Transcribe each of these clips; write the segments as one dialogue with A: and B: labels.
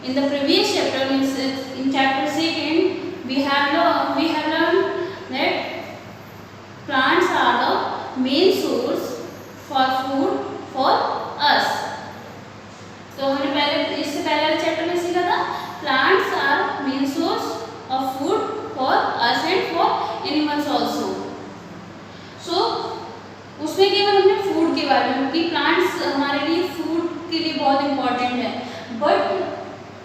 A: in the previous chapter, means in chapter 2, we have learned that plants are the main source for food for us. तो हमने पहले इससे पहले chapter में सीखा था plants are main source of food for us and for animals also. So उसमें केवल हमने फूड के बारे में कि प्लांट्स हमारे लिए फूड के लिए बहुत इम्पोर्टेंट है, बट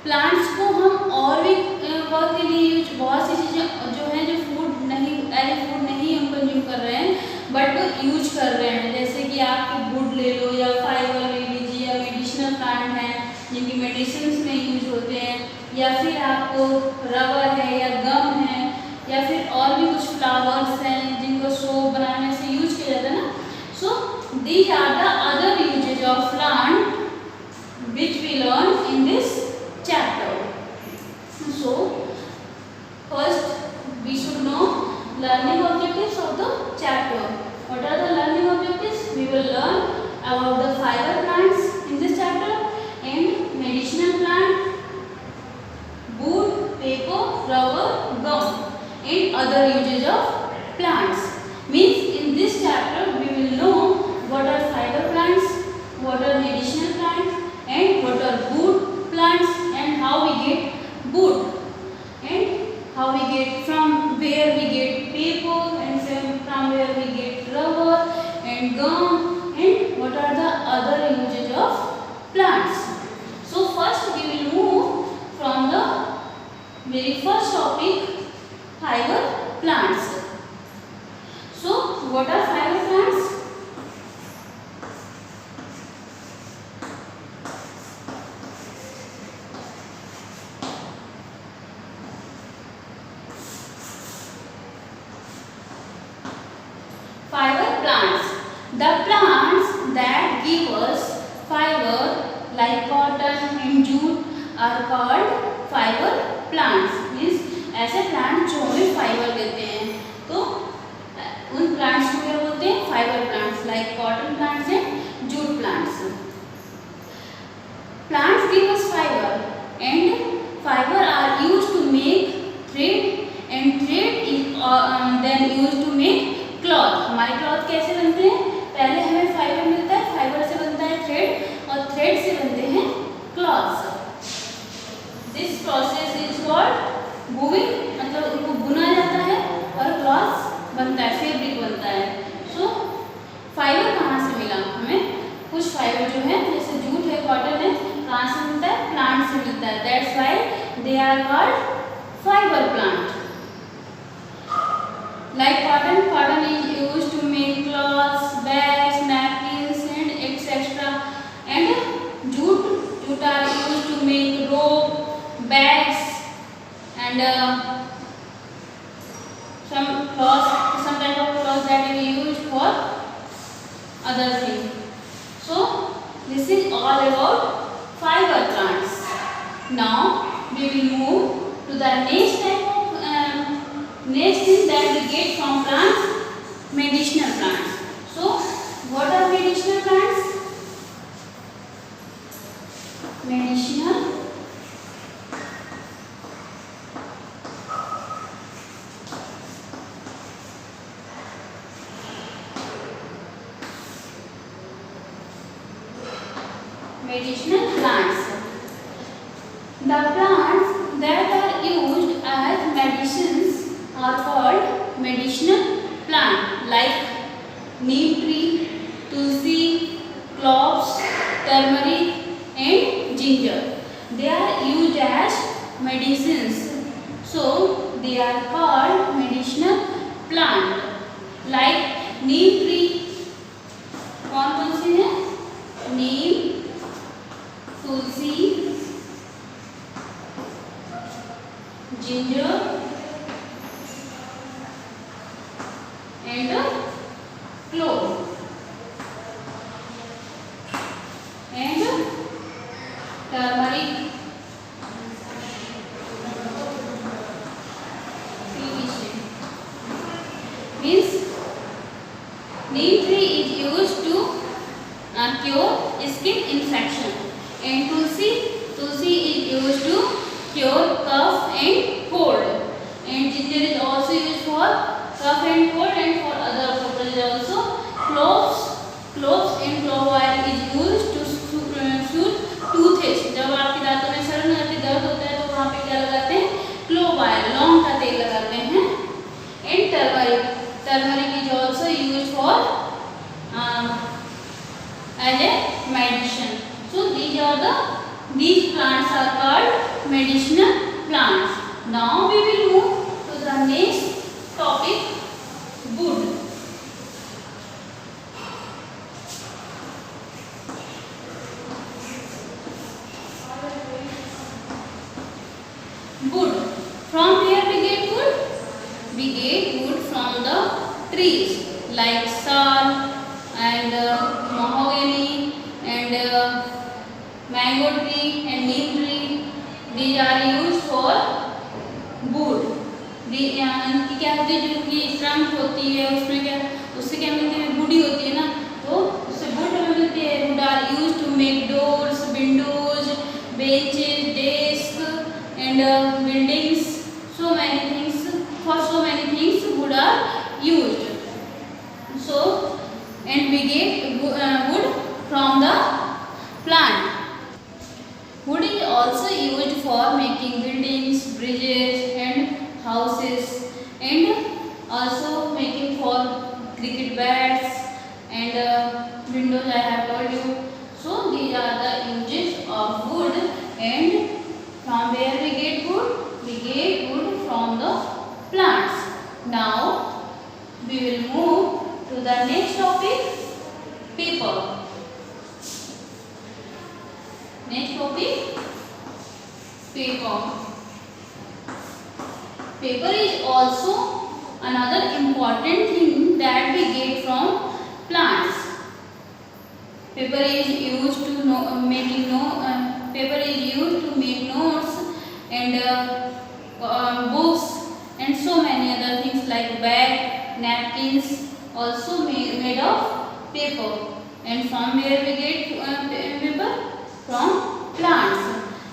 A: प्लांट्स को हम और भी वर्क के लिए यूज, बहुत सी चीज़ें जो है जो फूड नहीं एज ए फूड नहीं हम कंज्यूम कर रहे हैं बट यूज कर रहे हैं. जैसे कि आप वुड ले लो या फाइबर ले लीजिए, या मेडिसिनल प्लांट हैं जिनकी मेडिसिन में यूज होते हैं, या फिर आपको रबर है या गम है, या फिर और भी कुछ फ्लावर्स हैं जिनको सोप बनाने से यूज किया जाता है ना. So these are the other uses of plant which we learn in this chapter. So first we should know learning objectives of the chapter. What are the learning objectives? We will learn about the fiber plants in this chapter and medicinal plant, wood, paper, rubber, gum and other uses of plants. Means in this chapter we will know what are fiber plants, what are medicinal plants and what are wood plants and how we get wood and how we get, from where we get paper and from where we get rubber and gum and what are the other uses of plants. So first we will move from the very first topic, fiber plants. So what are fiber plants? Fiber plants. The plants that give us fiber like cotton and jute are called fiber plants. Means ऐसे plant जो हमें fibre देते हैं, तो उन plants को क्या बोलते हैं? Fibre plants, like cotton plants and jute plants. Plants give us fiber and fiber are used to make thread and thread is then used to make cloth. हमारे क्लॉथ कैसे बनते हैं? पहले हमें फाइबर मिलता है, फाइबर से बनता है थ्रेड और थ्रेड से बनते हैं clothes. This process is called weaving, मतलब उनको बुना जाता है और क्लॉथ्स बनता है, फैब्रिक बनता है. सो फाइबर कहाँ से मिला हमें? कुछ फाइबर जो है जैसे जूट है, कॉटन है, कहाँ से मिलता है? प्लांट से मिलता है. That's why they are called fibre plant. Like cotton is used to make cloths, bags, napkins and etc. And jute are used to make rope, bags and some type of cloths that we use for other things. So this is all about fiber plants. Now we will move to the next type of next thing that we get from plants, medicinal plants. So what are medicinal plants? Medicinal plants. The plants that are used as medicines are called medicinal plant, like neem tree, tulsi, cloves, turmeric and ginger. They are used as medicines, so they are called medicinal plant. Like neem tree, कौन सी है? नीम, तुलसी, ginger and clove and turmeric, means neem tree is used to cure skin infection and tulsi is used to medicinal plants. Now we will move to the next topic, wood. Wood. From where we get wood? We get wood from the trees like sal and mahogany and mango tree and neem tree. These are used for wood. इनकी क्या होती है, जो कि trunk होती है उसमें क्या, उससे क्या मिलती है, वुडी होती है ना, तो उससे वुड हमें मिलती है. Wood are use to make doors, windows, benches, desk and buildings. So many things, for so many things wood are used. So and we get wood from the plant. Wood is also used for making buildings, bridges and houses, and also making for cricket bats and windows, I have told you. So these are the uses of wood. And from where we get wood? We get wood from the plants. Now we will move to the next topic, paper. Next topic, paper. Paper is also another important thing that we get from plants. Paper is used to paper is used to make notes and books and so many other things like bag, napkins, also made of paper. And from where we get paper? From plants.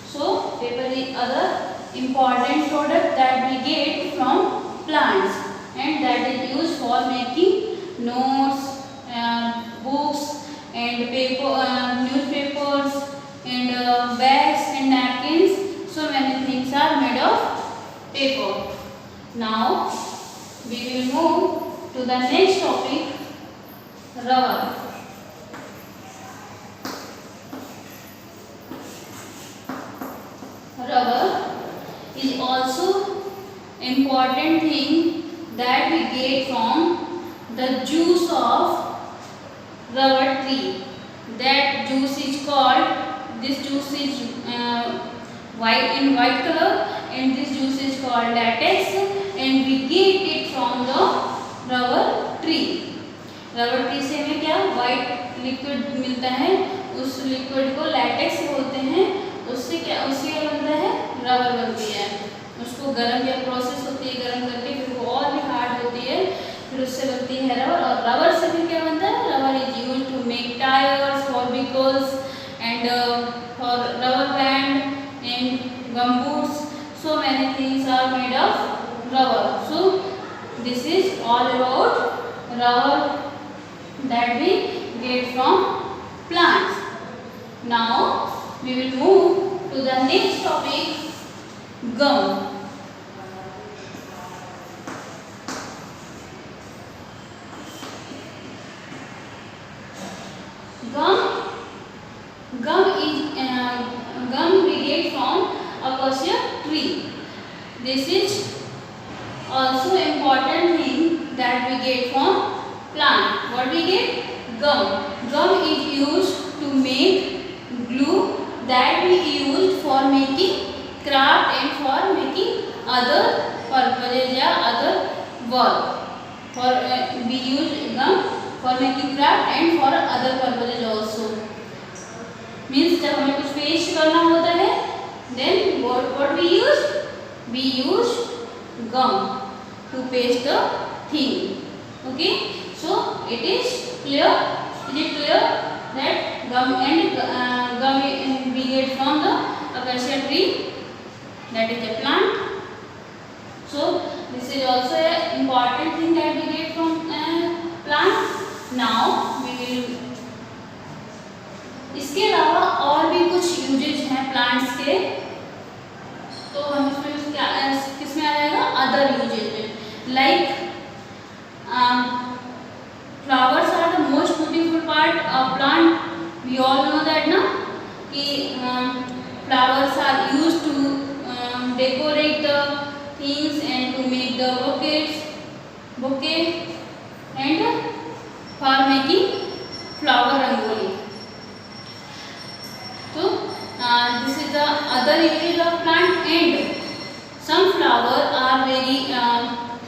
A: So paper is other important product that we get from plants, and that is used for making notes, books and paper, newspapers and bags and napkins. So many things are made of paper. Now we will move to the next topic, rubber. Rubber is also important thing that we get from the juice of rubber tree. That juice is called, this juice is white color, and this juice is called latex, and we get it from the rubber tree. Rubber tree से हमें क्या white liquid मिलता है, उस liquid को latex बोलते हैं. उससे क्या बनता है, रबर बनती है. उसको गर्म या प्रोसेस होती है, गर्म करके फिर वो और भी हार्ड होती है, फिर उससे बनती है रबर. और रबर से फिर क्या बनता है, rubber is use to make tyres for vehicles and for rubber band and gumboots. So many things are made of rubber. So this is all about rubber that we get from plants. Now we will move to the next topic, gum. Gum we get from acacia tree. This is also important thing that we get from plant. What we get? Gum. Gum is used to make glue that we use for making craft and for making other purposes या other work. For we use gum for making craft and for other purposes also. Means जब हमें कुछ paste करना होता है, then what we use? We use gum to paste the thing. Okay. So it is clear. Is it clear that gum we get from the acacia tree, that is a plant. So this is also an important thing that we get from plant. Now we will, इसके अलावा और भी कुछ usage हैं plants के, तो हम इसमें किसमें आ जाएगा, अदर यूजेज में. Like flowers are the most beautiful part of plant. We all know that ना, कि flowers are used to decorate the things and to make the bouquet and for making flower rangoli. So this is the other usage of plant. And some flowers are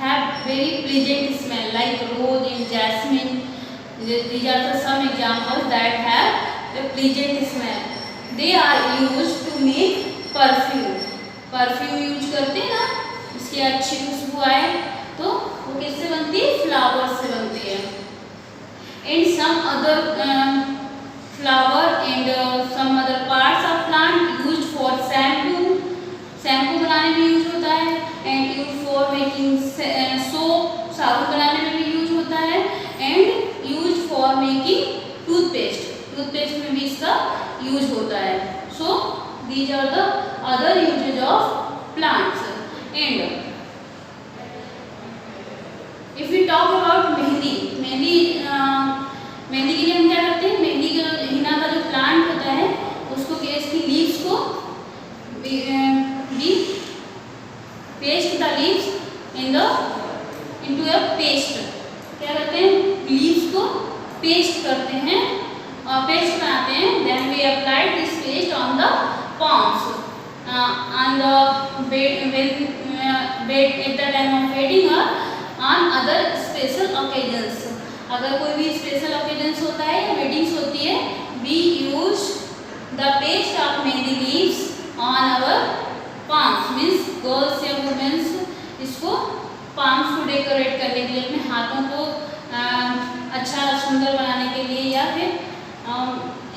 A: have very pleasant smell like rose and jasmine. These are the some examples that have a pleasant smell. They are used to make perfume use करते हैं ना, इसकी अच्छी खुशबू आए तो वो किससे बनती है, फ्लावर से बनती है. And some other flower and some other parts of plant use for shampoo बनाने में यूज होता है. And use for making soap, साबुन बनाने में भी यूज होता है. And use for making toothpaste में भी इसका यूज होता है. सो these are the other usage of plants. And if we talk about mehndi के लिए हम क्या करते हैं, मेहंदी का हिना का जो प्लांट होता है उसको इसकी लीव्स को we paste the leaves into a paste. क्या करते हैं, लीव्स को पेस्ट करते हैं और पेस्ट बनाते हैं. then we apply this paste on the palms and at the time of wedding or on other special occasions. अगर कोई भी स्पेशल occasions होता है या weddings होती है, we use the paste of mehndi leaves on our palms. means girls या women इसको palms को डेकोरेट करने के लिए, अपने हाथों को अच्छा सुंदर बनाने के लिए, या फिर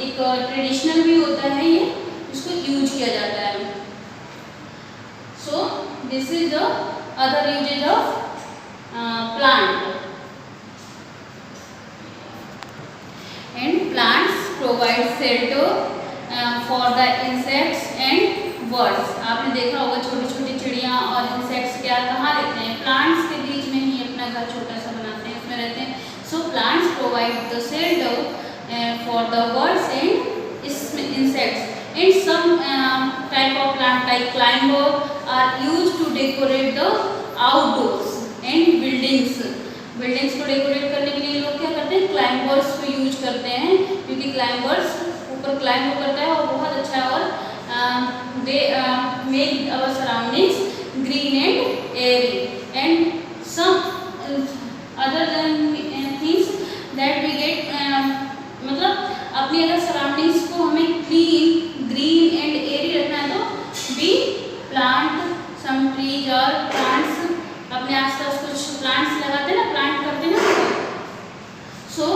A: एक ट्रेडिशनल भी होता है ये, इसको यूज किया जाता है. So this is the other uses of plant. And plants provide shelter for the insects and birds. आपने देखा होगा छोटी छोटी चिड़िया और इंसेक्ट्स क्या कहाँ रहते हैं, प्लांट्स के बीच में ही अपना घर छोटा सा बनाते हैं, उसमें रहते हैं. So plants provide the shelter for the birds and insects. And some type of plant like climber are used to decorate the outdoors and buildings. buildings को डेकोरेट करने के लिए लोग क्या करते हैं, क्लाइंबर्स को यूज करते हैं, क्योंकि क्लाइंबर्स ऊपर क्लाइंब करता है और बहुत अच्छा, और they make our surroundings green and airy. and some other things that we get मतलब अपनी अगर सराउंडिंग्स को हमें क्लीन, ग्रीन एंड एरी रखना है तो वी प्लांट सम ट्रीज और प्लांट्स, अपने आसपास कुछ प्लांट्स लगाते हैं ना, प्लांट करते हैं ना. So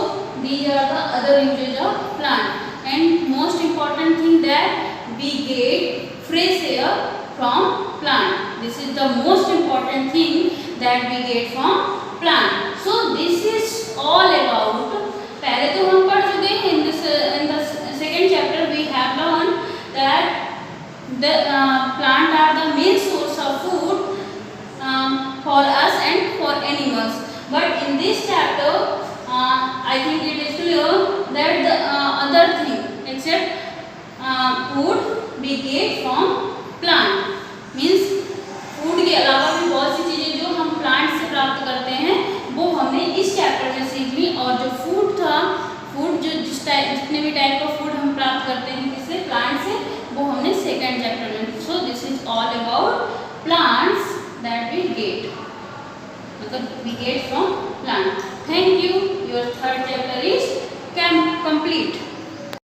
A: these are the other uses of plant. And most important thing that we get fresh air from plant. This is the most important thing that we get from plant. So this is all about. पहले तो हम पढ़ चुके हैं in the second chapter we have learned that the plant are the main source of food for us and for animals. But in this chapter I think it is clear that the other thing except food we get from plant. means food के अलावा भी बहुत सी चीजें जो हम plant से प्राप्त करते हैं वो हमने इस चैप्टर में सीख ली. और जो फूड था, फूड जो जितने भी टाइप का फूड हम प्राप्त करते हैं किससे, प्लांट से, वो हमने सेकंड चैप्टर में. So this is all about plants that we get, मतलब we get from plant. Thank you. Your third chapter is complete.